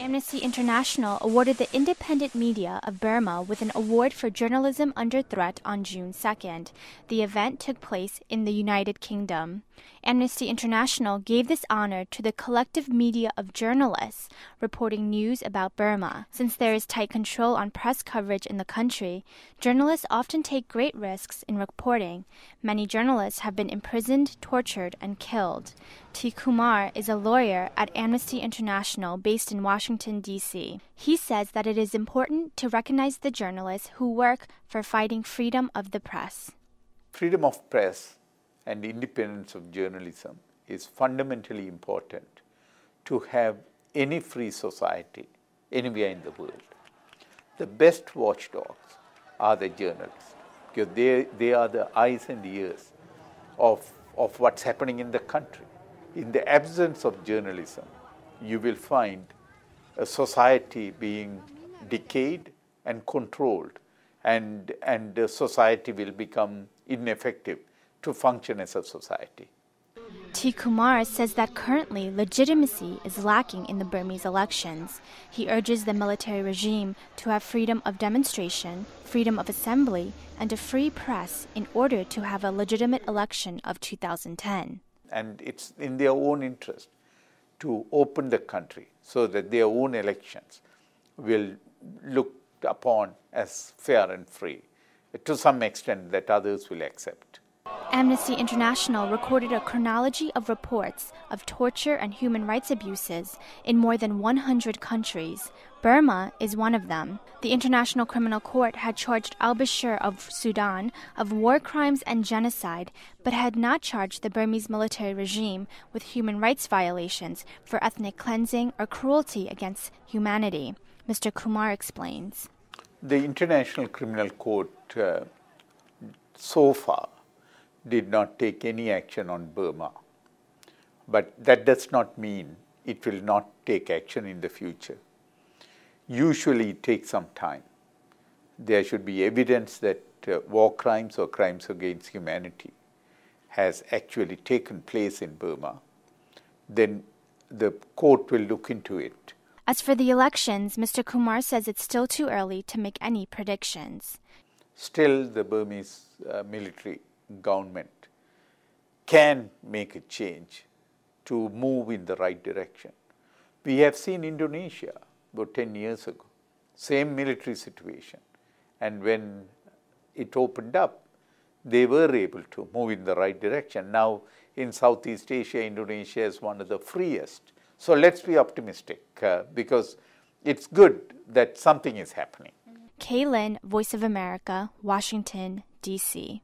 Amnesty International awarded the independent media of Burma with an award for journalism under threat on June 2nd. The event took place in the United Kingdom. Amnesty International gave this honor to the collective media of journalists reporting news about Burma. Since there is tight control on press coverage in the country, journalists often take great risks in reporting. Many journalists have been imprisoned, tortured, and killed. Kumar is a lawyer at Amnesty International based in Washington, D.C. He says that it is important to recognize the journalists who work for fighting freedom of the press. Freedom of press and independence of journalism is fundamentally important to have any free society anywhere in the world. The best watchdogs are the journalists, because they are the eyes and ears of what's happening in the country. In the absence of journalism, you will find a society being decayed and controlled, and the society will become ineffective to function as a society. Kumar says that currently legitimacy is lacking in the Burmese elections. He urges the military regime to have freedom of demonstration, freedom of assembly, and a free press in order to have a legitimate election of 2010. And it's in their own interest to open the country so that their own elections will looked upon as fair and free, to some extent that others will accept. Amnesty International recorded a chronology of reports of torture and human rights abuses in more than 100 countries. Burma is one of them. The International Criminal Court had charged al-Bashir of Sudan of war crimes and genocide, but had not charged the Burmese military regime with human rights violations for ethnic cleansing or cruelty against humanity. Mr. Kumar explains. The International Criminal Court so far did not take any action on Burma. But that does not mean it will not take action in the future. Usually it takes some time. There should be evidence that war crimes or crimes against humanity has actually taken place in Burma. Then the court will look into it. As for the elections, Mr. Kumar says it's still too early to make any predictions. Still, the Burmese military government can make a change to move in the right direction. We have seen Indonesia about 10 years ago, same military situation. And when it opened up, they were able to move in the right direction. Now, in Southeast Asia, Indonesia is one of the freest. So let's be optimistic because it's good that something is happening. Kaylin, Voice of America, Washington, D.C.